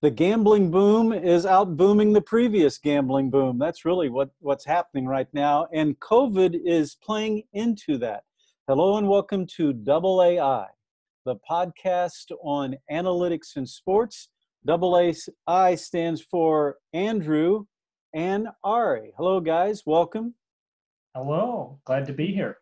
The gambling boom is out booming the previous gambling boom. That's really what's happening right now. And COVID is playing into that. Hello and welcome to AAi, the podcast on analytics and sports. AAi stands for Andrew and Ari. Hello, guys. Welcome. Hello. Glad to be here.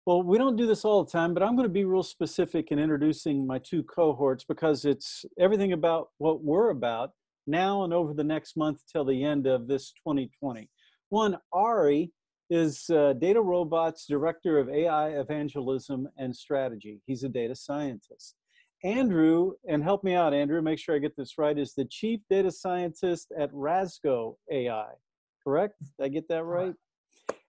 Well, we don't do this all the time, but I'm going to be real specific in introducing my two cohorts because it's everything about what we're about now and over the next month till the end of this 2020. One, Ari is Data Robots Director of AI Evangelism and Strategy. He's a data scientist. Andrew, and help me out, Andrew, make sure I get this right, is the Chief Data Scientist at Rasgo AI, correct? Did I get that right?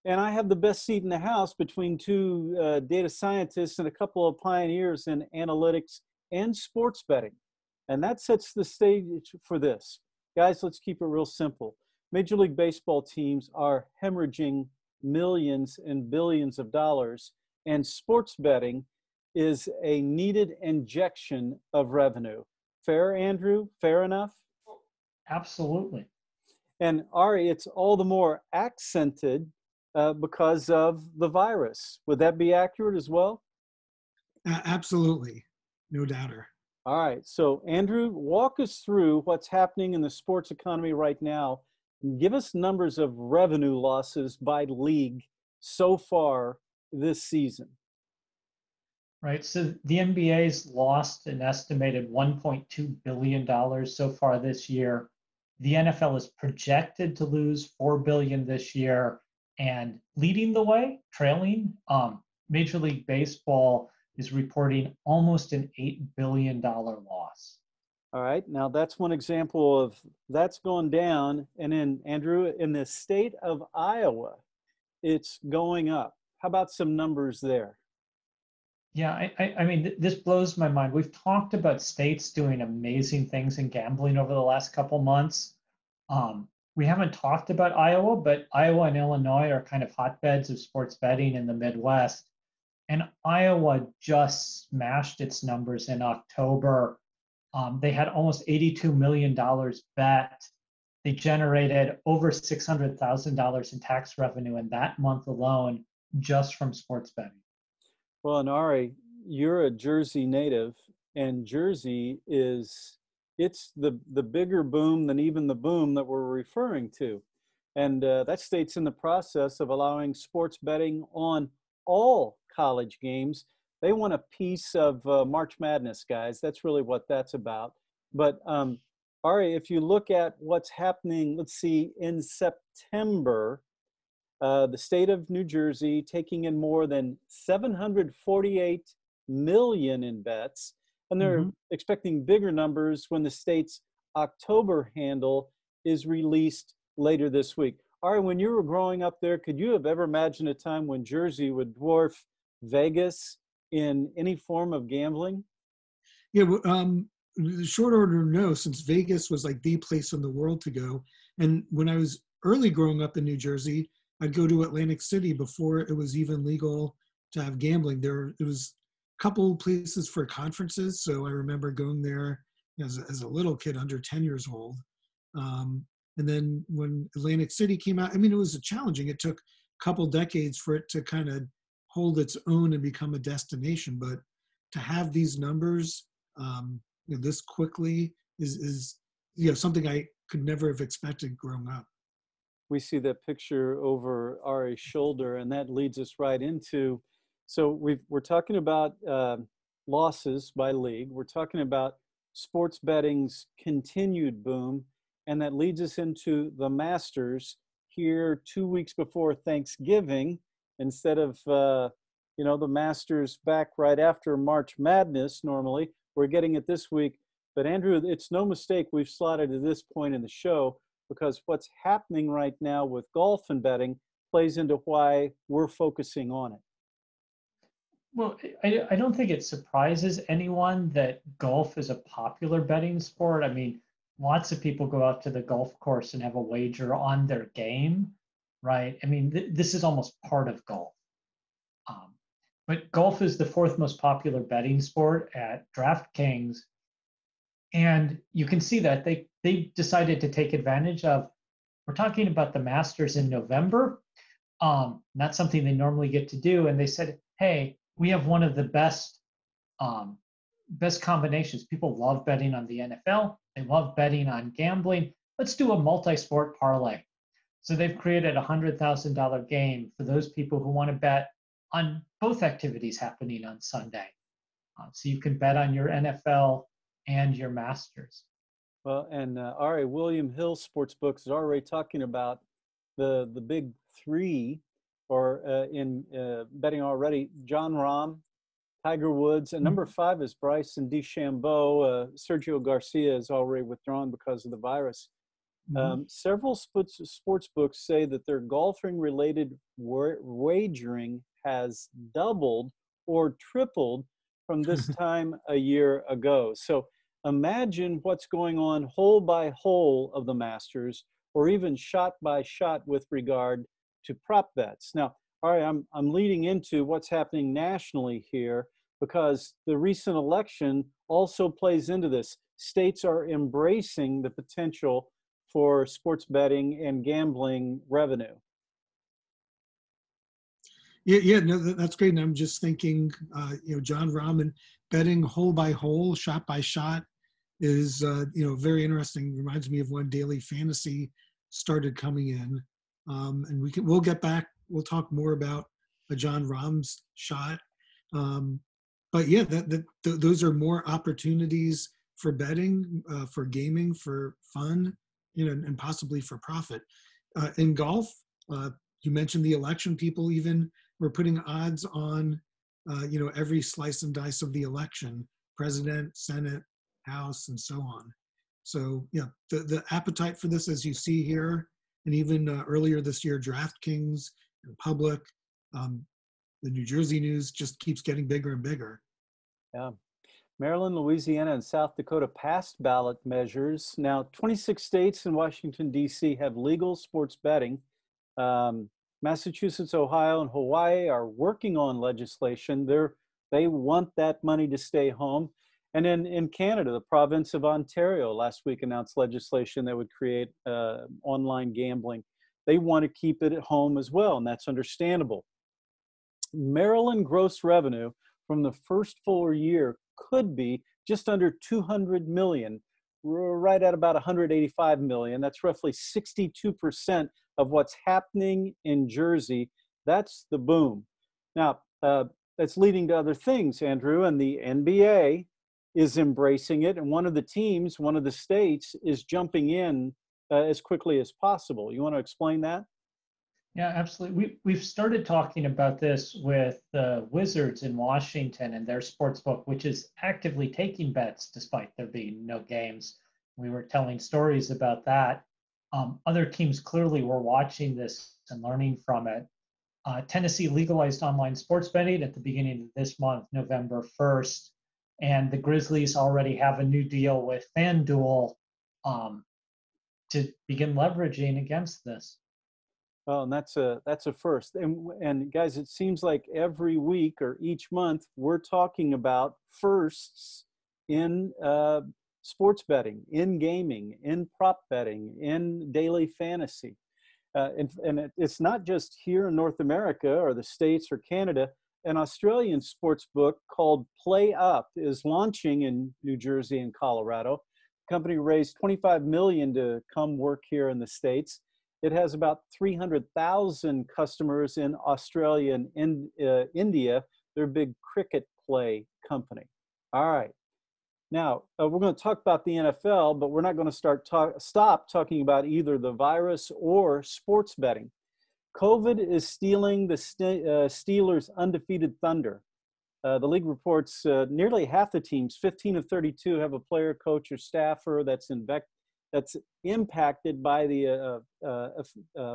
And I have the best seat in the house between two data scientists and a couple of pioneers in analytics and sports betting. And that sets the stage for this. Guys, let's keep it real simple. Major League Baseball teams are hemorrhaging millions and billions of dollars, and sports betting is a needed injection of revenue. Fair, Andrew? Fair enough? Absolutely. And Ari, it's all the more accented because of the virus. Would that be accurate as well? Absolutely, no doubter. All right, so Andrew, walk us through what's happening in the sports economy right now and give us numbers of revenue losses by league so far this season. Right, so the NBA's lost an estimated $1.2 billion so far this year. The NFL is projected to lose $4 billion this year. And leading the way, trailing, Major League Baseball is reporting almost an $8 billion loss. All right, now that's one example of that's gone down. And then, Andrew, in the state of Iowa, it's going up. How about some numbers there? Yeah, I mean, this blows my mind. We've talked about states doing amazing things in gambling over the last couple months. We haven't talked about Iowa, but Iowa and Illinois are kind of hotbeds of sports betting in the Midwest. And Iowa just smashed its numbers in October. They had almost $82 million bet. They generated over $600,000 in tax revenue in that month alone, just from sports betting. Well, and Ari, you're a Jersey native, and Jersey it's the bigger boom than even the boom that we're referring to. And that state's in the process of allowing sports betting on all college games. They want a piece of March Madness, guys. That's really what that's about. But Ari, if you look at what's happening, let's see, in September, the state of New Jersey taking in more than $748 million in bets. And they're expecting bigger numbers when the state's October handle is released later this week. Ari, when you were growing up there, could you have ever imagined a time when Jersey would dwarf Vegas in any form of gambling? Yeah, the short order, no, since Vegas was like the place in the world to go. And when I was early growing up in New Jersey, I'd go to Atlantic City before it was even legal to have gambling. It was couple places for conferences. So I remember going there as a little kid, under 10 years old. And then when Atlantic City came out, I mean, it was challenging. It took a couple decades for it to kind of hold its own and become a destination. But to have these numbers this quickly is something I could never have expected growing up. We see that picture over Ari's shoulder, and that leads us right into. So we're talking about losses by league. We're talking about sports betting's continued boom, and that leads us into the Masters here 2 weeks before Thanksgiving, instead of the Masters back right after March Madness. Normally, we're getting it this week. But Andrew, it's no mistake we've slotted to this point in the show because what's happening right now with golf and betting plays into why we're focusing on it. Well, I don't think it surprises anyone that golf is a popular betting sport. I mean, lots of people go out to the golf course and have a wager on their game, right? I mean, this is almost part of golf. But golf is the fourth most popular betting sport at DraftKings. And you can see that they decided to take advantage of, we're talking about the Masters in November, not something they normally get to do. And they said, hey, we have one of the best combinations. People love betting on the NFL. They love betting on gambling. Let's do a multi-sport parlay. So they've created a $100,000 game for those people who want to bet on both activities happening on Sunday. So you can bet on your NFL and your Masters. Well, and William Hill Sportsbooks is already talking about the big three, or in betting already. John Rahm, Tiger Woods, and number 5 is Bryson DeChambeau. Sergio Garcia is already withdrawn because of the virus. Several sports books say that their golfing-related wagering has doubled or tripled from this time a year ago. So imagine what's going on hole by hole of the Masters, or even shot by shot with regard to prop bets. Now, all right, I'm leading into what's happening nationally here, because the recent election also plays into this. States are embracing the potential for sports betting and gambling revenue. Yeah, no, that's great. And I'm just thinking, John Rahm betting hole by hole, shot by shot is, very interesting. Reminds me of when daily fantasy started coming in. And we'll get back. We'll talk more about John Rahm's shot. But yeah, those are more opportunities for betting, for gaming, for fun, and possibly for profit. In golf, you mentioned the election. People even were putting odds on, every slice and dice of the election, president, Senate, House, and so on. So yeah, the appetite for this, as you see here, and even earlier this year, DraftKings and Public, the New Jersey news just keeps getting bigger and bigger. Yeah. Maryland, Louisiana, and South Dakota passed ballot measures. Now, 26 states and Washington, D.C. have legal sports betting. Massachusetts, Ohio, and Hawaii are working on legislation. They want that money to stay home. And in Canada, the province of Ontario last week announced legislation that would create online gambling. They want to keep it at home as well, and that's understandable. Maryland gross revenue from the first full year could be just under 200 million, right at about 185 million. That's roughly 62% of what's happening in Jersey. That's the boom. Now, that's leading to other things, Andrew, and the NBA is embracing it. And one of the teams, one of the states, is jumping in as quickly as possible. You want to explain that? Yeah, absolutely. We've started talking about this with the Wizards in Washington and their sports book, which is actively taking bets despite there being no games. We were telling stories about that. Other teams clearly were watching this and learning from it. Tennessee legalized online sports betting at the beginning of this month, November 1st, and the Grizzlies already have a new deal with FanDuel to begin leveraging against this. Oh, and that's a first. And guys, it seems like every week or each month we're talking about firsts in sports betting, in gaming, in prop betting, in daily fantasy. And it's not just here in North America or the States or Canada. An Australian sports book called Play Up is launching in New Jersey and Colorado. The company raised $25 million to come work here in the States. It has about 300,000 customers in Australia and India. They're a big cricket play company. All right. Now, we're going to talk about the NFL, but we're not going to stop talking about either the virus or sports betting. COVID is stealing the Steelers' undefeated thunder. The league reports nearly half the teams, 15 of 32, have a player, coach, or staffer that's impacted by the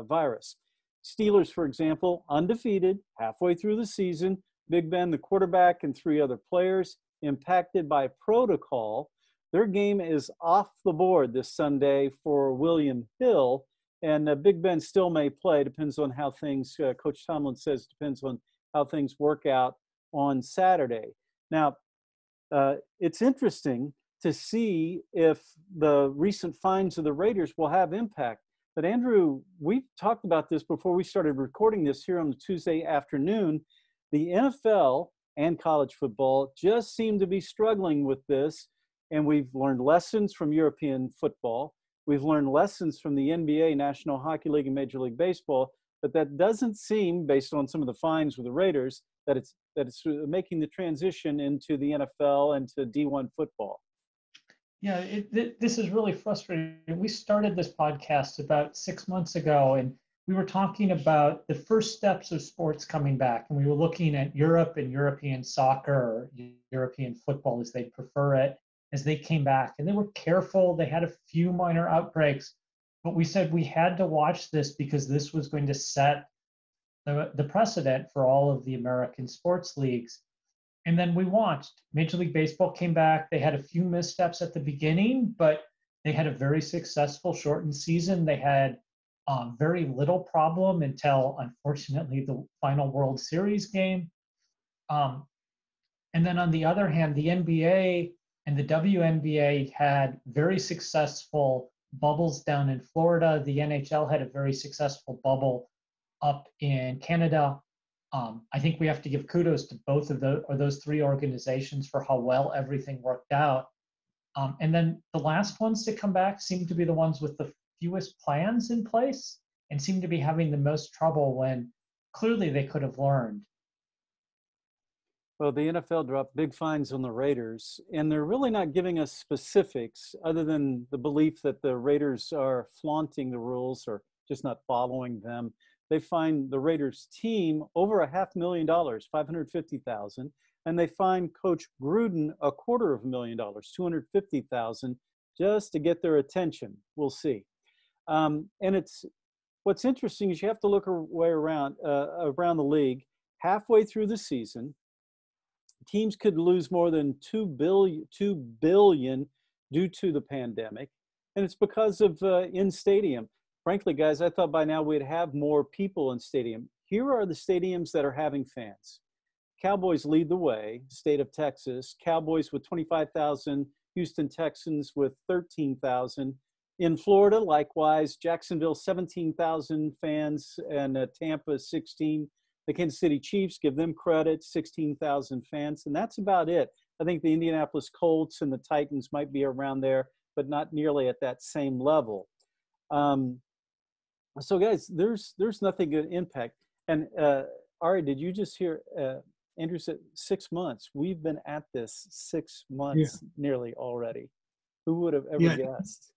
virus. Steelers, for example, undefeated halfway through the season. Big Ben, the quarterback, and 3 other players impacted by protocol. Their game is off the board this Sunday for William Hill, and Big Ben still may play. Depends on how things, Coach Tomlin says, depends on how things work out on Saturday. Now, it's interesting to see if the recent fines of the Raiders will have impact. But Andrew, we talked about this before we started recording this here on the Tuesday afternoon. The NFL and college football just seem to be struggling with this. And we've learned lessons from European football. We've learned lessons from the NBA, National Hockey League, and Major League Baseball. But that doesn't seem, based on some of the fines with the Raiders, that it's making the transition into the NFL and to D1 football. Yeah, this is really frustrating. We started this podcast about 6 months ago, and we were talking about the first steps of sports coming back. And we were looking at Europe and European soccer, or European football as they prefer it, as they came back. And they were careful. They had a few minor outbreaks. But we said we had to watch this because this was going to set the precedent for all of the American sports leagues. And then we watched. Major League Baseball came back. They had a few missteps at the beginning, but they had a very successful shortened season. They had very little problem until, unfortunately, the final World Series game. And then on the other hand, the NBA and the WNBA had very successful bubbles down in Florida. The NHL had a very successful bubble up in Canada. I think we have to give kudos to both of those three organizations for how well everything worked out. And then the last ones to come back seem to be the ones with the fewest plans in place and seem to be having the most trouble when clearly they could have learned. Well, the NFL dropped big fines on the Raiders, and they're really not giving us specifics other than the belief that the Raiders are flaunting the rules or just not following them. They fined the Raiders team over $500,000, $550,000, and they fined Coach Gruden $250,000, $250,000, just to get their attention. We'll see. And what's interesting is you have to look around the league. Halfway through the season, teams could lose more than $2 billion due to the pandemic, and it's because of in stadium. Frankly, guys, I thought by now we'd have more people in stadium. Here are the stadiums that are having fans. Cowboys lead the way, state of Texas. Cowboys with 25,000, Houston Texans with 13,000. In Florida, likewise, Jacksonville, 17,000 fans, and Tampa, 16. The Kansas City Chiefs, give them credit, 16,000 fans, and that's about it. I think the Indianapolis Colts and the Titans might be around there, but not nearly at that same level. So guys, there's nothing to impact. And Ari, did you just hear Andrew said 6 months? We've been at this 6 months nearly already. Who would have ever guessed?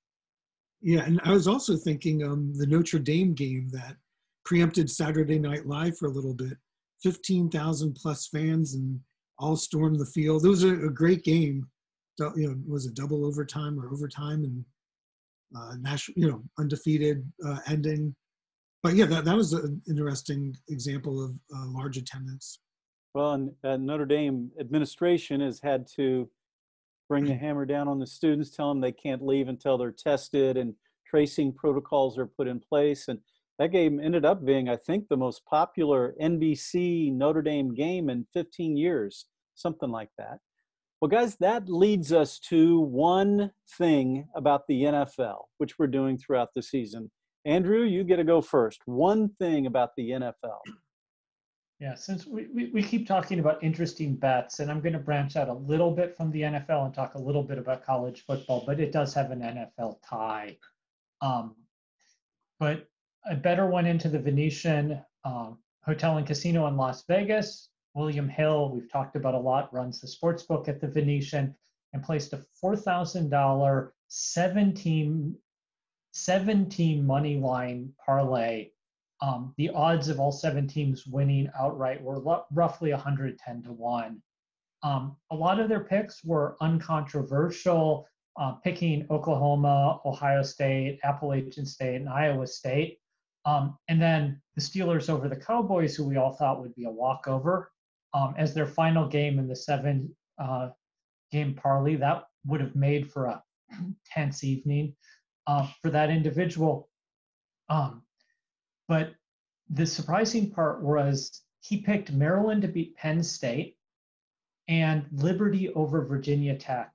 Yeah, and I was also thinking the Notre Dame game that preempted Saturday Night Live for a little bit. 15,000 plus fans and all stormed the field. It was a great game. Was it double overtime or overtime and undefeated ending. But yeah, that was an interesting example of large attendance. Well, and Notre Dame administration has had to bring the hammer down on the students, tell them they can't leave until they're tested, and tracing protocols are put in place. And that game ended up being, I think, the most popular NBC Notre Dame game in 15 years, something like that. Well, guys, that leads us to one thing about the NFL, which we're doing throughout the season. Andrew, you get to go first. One thing about the NFL. Yeah, since we keep talking about interesting bets, and I'm going to branch out a little bit from the NFL and talk a little bit about college football, but it does have an NFL tie. But a better one into the Venetian Hotel and Casino in Las Vegas. William Hill, we've talked about a lot, runs the sports book at the Venetian and placed a $4,000 seven-team money line parlay. The odds of all 7 teams winning outright were roughly 110 to 1. A lot of their picks were uncontroversial, picking Oklahoma, Ohio State, Appalachian State, and Iowa State. And then the Steelers over the Cowboys, who we all thought would be a walkover, as their final game in the 7-game parlay. That would have made for a tense evening for that individual. But the surprising part was he picked Maryland to beat Penn State and Liberty over Virginia Tech.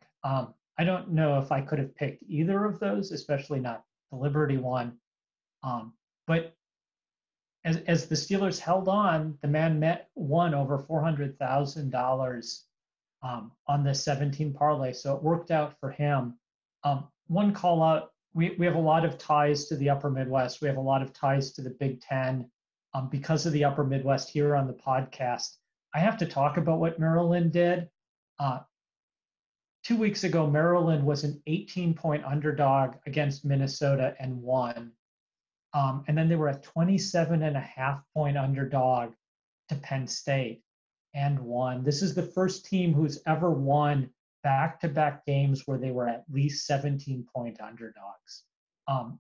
I don't know if I could have picked either of those, especially not the Liberty one. But as the Steelers held on, the man won over $400,000 on the 17 parlay, so it worked out for him. One call out: we have a lot of ties to the Upper Midwest. We have a lot of ties to the Big Ten because of the Upper Midwest here on the podcast. I have to talk about what Maryland did. 2 weeks ago, Maryland was an 18-point underdog against Minnesota and won. And then they were a 27.5-point underdog to Penn State and won. This is the first team who's ever won back-to-back games where they were at least 17-point underdogs.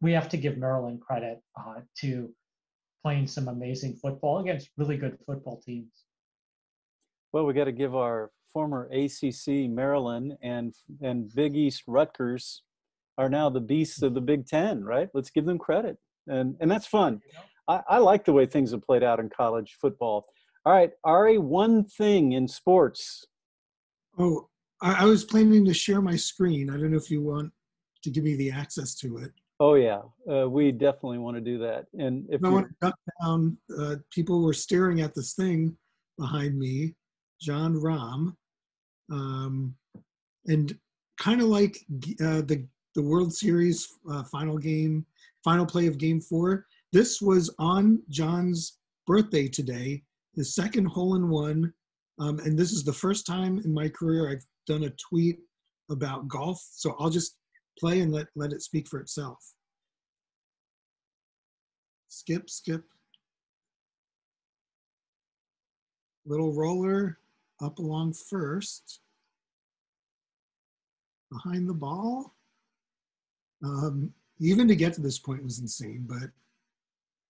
We have to give Maryland credit to playing some amazing football against really good football teams. Well, we got to give our former ACC Maryland and Big East Rutgers are now the beasts of the Big Ten, right? Let's give them credit. And that's fun. I like the way things have played out in college football. All right, Ari, one thing in sports. Oh, I was planning to share my screen. I don't know if you want to give me the access to it. Oh, yeah. We definitely want to do that. And if I want to duck down, people were staring at this thing behind me, John Rahm, and kind of like the World Series final play of Game 4. This was on John's birthday today, his second hole-in-one, and this is the first time in my career I've done a tweet about golf. So I'll just play and let it speak for itself. Skip. Little roller up along first. Behind the ball. Even to get to this point was insane, but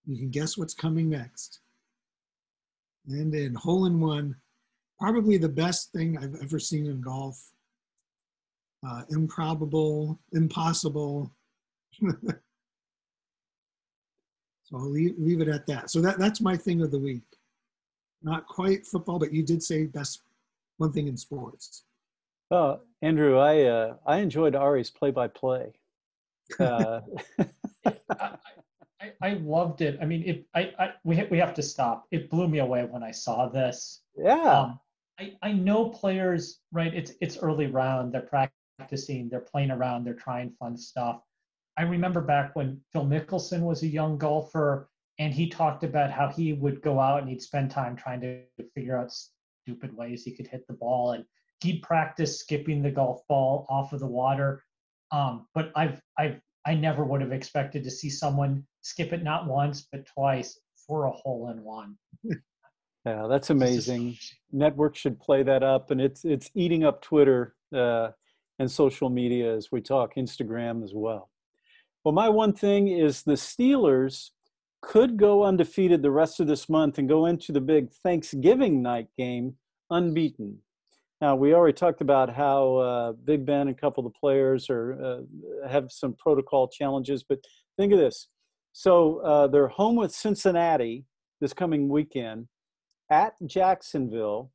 you can guess what's coming next. And in hole-in-one, probably the best thing I've ever seen in golf. Improbable, impossible. So I'll leave it at that. So that's my thing of the week. Not quite football, but you did say best one thing in sports. Andrew, I enjoyed Ari's play-by-play. I loved it. I mean, we have to stop. It blew me away when I saw this. Yeah. I know players, right? It's early round. They're practicing. They're playing around. They're trying fun stuff. I remember back when Phil Mickelson was a young golfer, and he talked about how he would go out and he'd spend time trying to figure out stupid ways he could hit the ball, and he'd practice skipping the golf ball off of the water. But I never would have expected to see someone skip it not once but twice for a hole-in-one. Yeah, that's amazing. Networks should play that up, and it's eating up Twitter and social media as we talk, Instagram as well. Well, my one thing is the Steelers could go undefeated the rest of this month and go into the big Thanksgiving night game unbeaten. Now, we already talked about how Big Ben and a couple of the players have some protocol challenges, but think of this. So they're home with Cincinnati this coming weekend, at Jacksonville,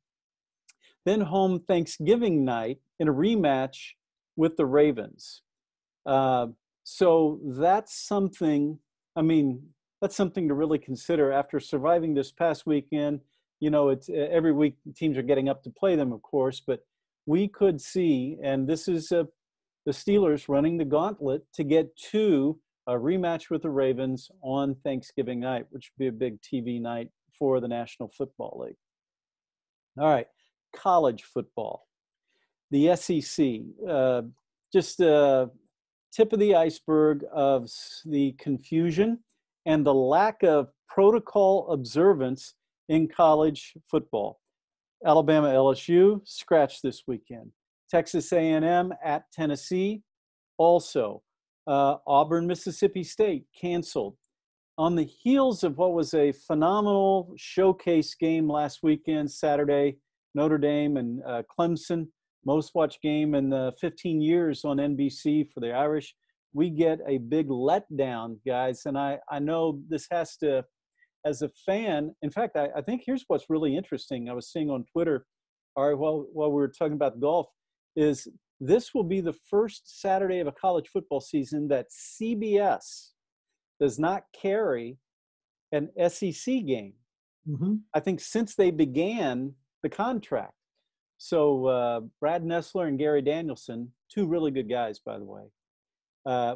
then home Thanksgiving night in a rematch with the Ravens. So that's something, that's something to really consider after surviving this past weekend. You know, it's every week teams are getting up to play them, of course, but we could see, and this is the Steelers running the gauntlet to get to a rematch with the Ravens on Thanksgiving night, which would be a big TV night for the National Football League. All right, college football. The SEC, just tip of the iceberg of the confusion and the lack of protocol observance in college football. Alabama LSU scratched this weekend. Texas A&M at Tennessee also. Auburn Mississippi State canceled. On the heels of what was a phenomenal showcase game last weekend, Saturday, Notre Dame and Clemson, most watched game in 15 years on NBC for the Irish, we get a big letdown, guys. And I know this has to, as a fan, in fact, I think here's what's really interesting. I was seeing on Twitter, all right, while we were talking about golf, is this will be the first Saturday of a college football season that CBS does not carry an SEC game. Mm-hmm. I think since they began the contract. So Brad Nessler and Gary Danielson, two really good guys, by the way,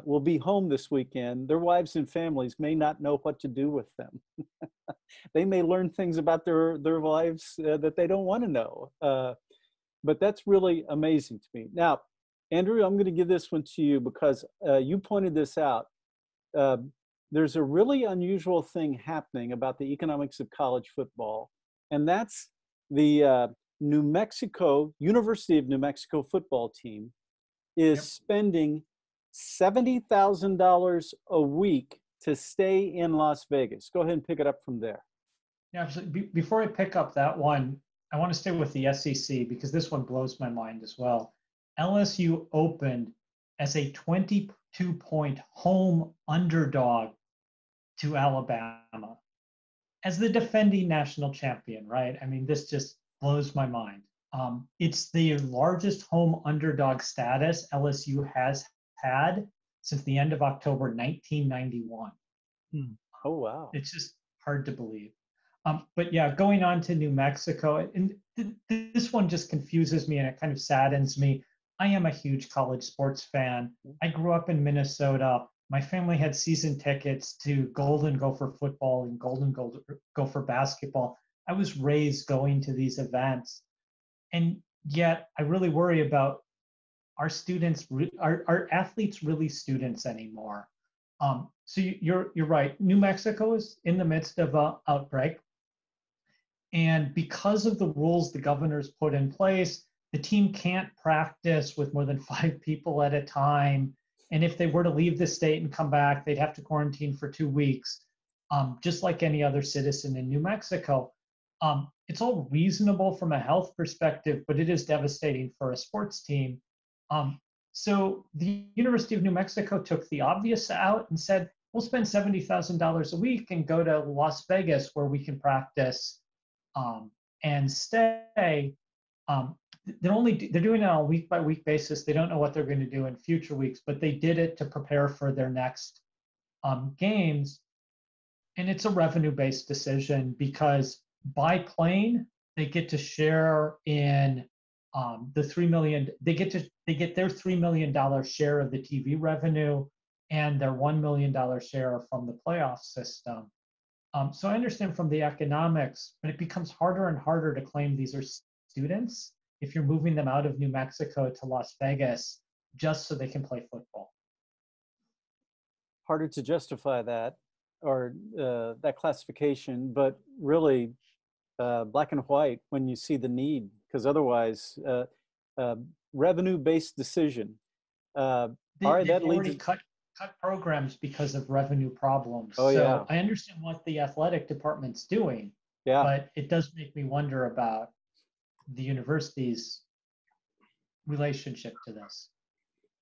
will be home this weekend. Their wives and families may not know what to do with them. They may learn things about their lives that they don't want to know. But that's really amazing to me. Now, Andrew, I'm going to give this one to you because you pointed this out. There's a really unusual thing happening about the economics of college football, and that's the University of New Mexico football team is spending $70,000 a week to stay in Las Vegas. Go ahead and pick it up from there. Yeah, absolutely. Before I pick up that one, I want to stay with the SEC because this one blows my mind as well. LSU opened as a 22-point home underdog to Alabama as the defending national champion, right? I mean, this just blows my mind. It's the largest home underdog status LSU has had since the end of October 1991. Oh, wow. It's just hard to believe. But yeah, going on to New Mexico, and this one just confuses me and it kind of saddens me. I am a huge college sports fan. I grew up in Minnesota. My family had season tickets to Golden Gopher football and Golden Gopher basketball. I was raised going to these events. And yet I really worry about our students, our athletes really students anymore. So you're right. New Mexico is in the midst of an outbreak. And because of the rules the governor's put in place, the team can't practice with more than 5 people at a time. And if they were to leave the state and come back, they'd have to quarantine for 2 weeks, just like any other citizen in New Mexico. It's all reasonable from a health perspective, but it is devastating for a sports team. So the University of New Mexico took the obvious out and said, we'll spend $70,000 a week and go to Las Vegas where we can practice and stay. They're doing it on a week-by-week basis. They don't know what they're going to do in future weeks, but they did it to prepare for their next games. And it's a revenue-based decision because by plane, they get to share in the $3 million. They get their $3 million share of the TV revenue and their $1 million share from the playoff system. So I understand from the economics, but it becomes harder and harder to claim these are students if you're moving them out of New Mexico to Las Vegas just so they can play football. Harder to justify that or that classification, but really black and white when you see the need, because otherwise revenue-based decision. All right, that leads. Cut programs because of revenue problems. Oh, so yeah. I understand what the athletic department's doing, Yeah. but it does make me wonder about the university's relationship to this.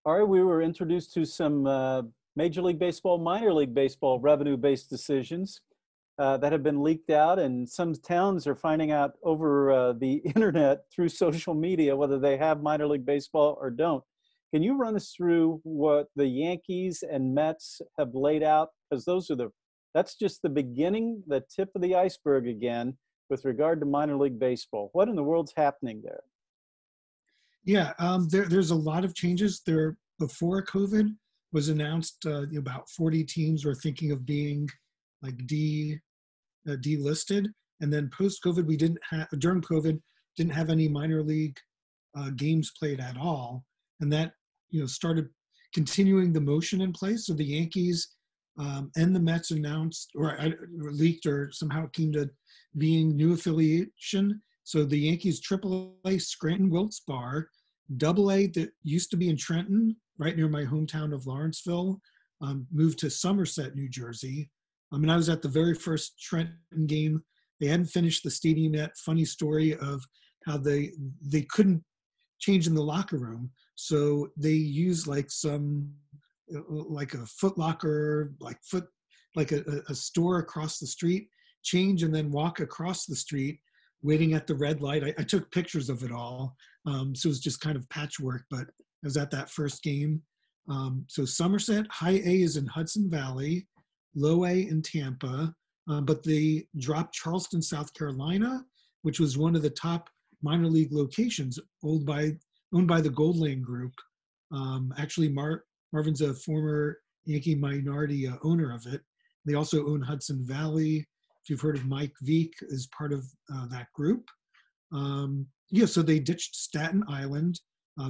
All right, we were introduced to some Major League Baseball, minor league baseball revenue-based decisions that have been leaked out, and some towns are finding out over the internet through social media whether they have minor league baseball or don't. Can you run us through what the Yankees and Mets have laid out? Because that's just the beginning, the tip of the iceberg again with regard to minor league baseball. What in the world's happening there? Yeah, there's a lot of changes there. Before COVID was announced, about 40 teams were thinking of being like delisted. And then post-COVID, during COVID, didn't have any minor league games played at all. And that, started continuing the motion in place. So the Yankees and the Mets announced or leaked or somehow came to being new affiliation. So the Yankees AAA Scranton Wilkes Barre, AA that used to be in Trenton, right near my hometown of Lawrenceville, moved to Somerset, New Jersey. I was at the very first Trenton game. They hadn't finished the stadium yet. Funny story of how they couldn't change in the locker room. So they used like a Foot Locker, like a store across the street, change and then walk across the street, waiting at the red light. I took pictures of it all. So it was just kind of patchwork, but I was at that first game. So Somerset, high A is in Hudson Valley, low A in Tampa, but they dropped Charleston, South Carolina, which was one of the top minor league locations owned by the Gold Lane Group. Actually, Marvin's a former Yankee minority owner of it. They also own Hudson Valley. If you've heard of Mike Veek, is part of that group. So they ditched Staten Island.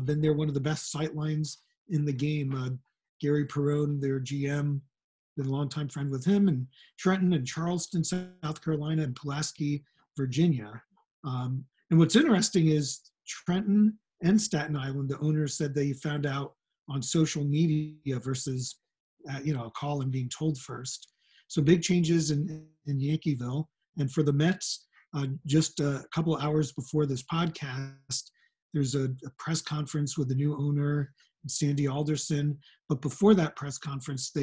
Been there, one of the best sightlines in the game. Gary Perone, their GM, been a longtime friend with him, and Trenton and Charleston, South Carolina, and Pulaski, Virginia. And what's interesting is Trenton and Staten Island, the owners said they found out on social media versus, a call and being told first. So big changes in Yankeeville. And for the Mets, just a couple of hours before this podcast, there's a press conference with the new owner, Sandy Alderson. But before that press conference,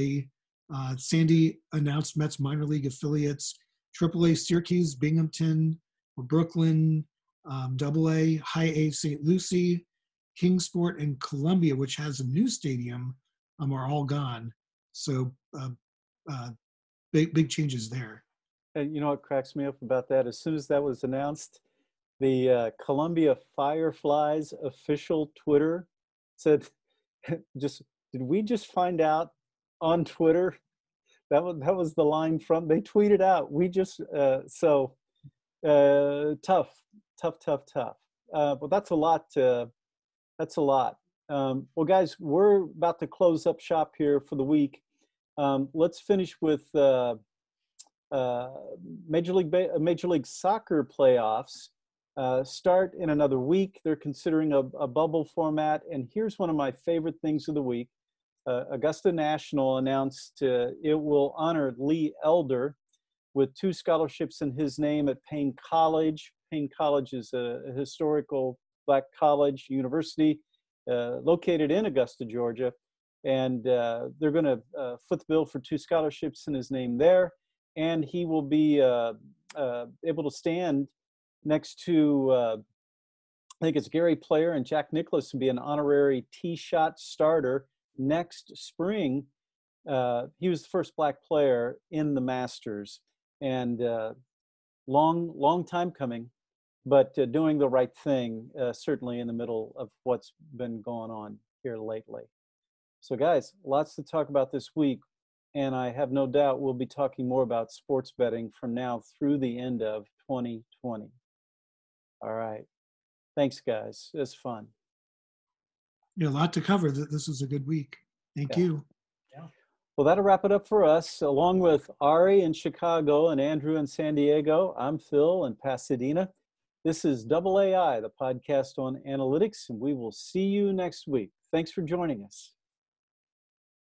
Sandy announced Mets minor league affiliates, AAA Syracuse, Binghamton, Brooklyn, AA, High A St. Lucie, Kingsport, and Columbia, which has a new stadium, are all gone. So big changes there. And you know what cracks me up about that? As soon as that was announced, the Columbia Fireflies official Twitter said, did we just find out on Twitter? That was the line from, they tweeted out, tough. But that's a lot. That's a lot. Well, guys, we're about to close up shop here for the week. Let's finish with Major League Soccer playoffs. Start in another week. They're considering a bubble format. And here's one of my favorite things of the week. Augusta National announced it will honor Lee Elder with 2 scholarships in his name at Payne College. Payne College is a historical Black college university located in Augusta, Georgia. And they're going to foot the bill for 2 scholarships in his name there. And he will be able to stand next to, I think it's Gary Player and Jack Nicklaus, and be an honorary tee-shot starter next spring. He was the first Black player in the Masters, and long time coming, but doing the right thing, certainly in the middle of what's been going on here lately. So guys, lots to talk about this week, and I have no doubt we'll be talking more about sports betting from now through the end of 2020. All right. Thanks, guys. It's fun. Yeah, a lot to cover. This was a good week. Thank you. Yeah. Well, that'll wrap it up for us. Along with Ari in Chicago and Andrew in San Diego, I'm Phil in Pasadena. This is AAi, the podcast on analytics, and we will see you next week. Thanks for joining us.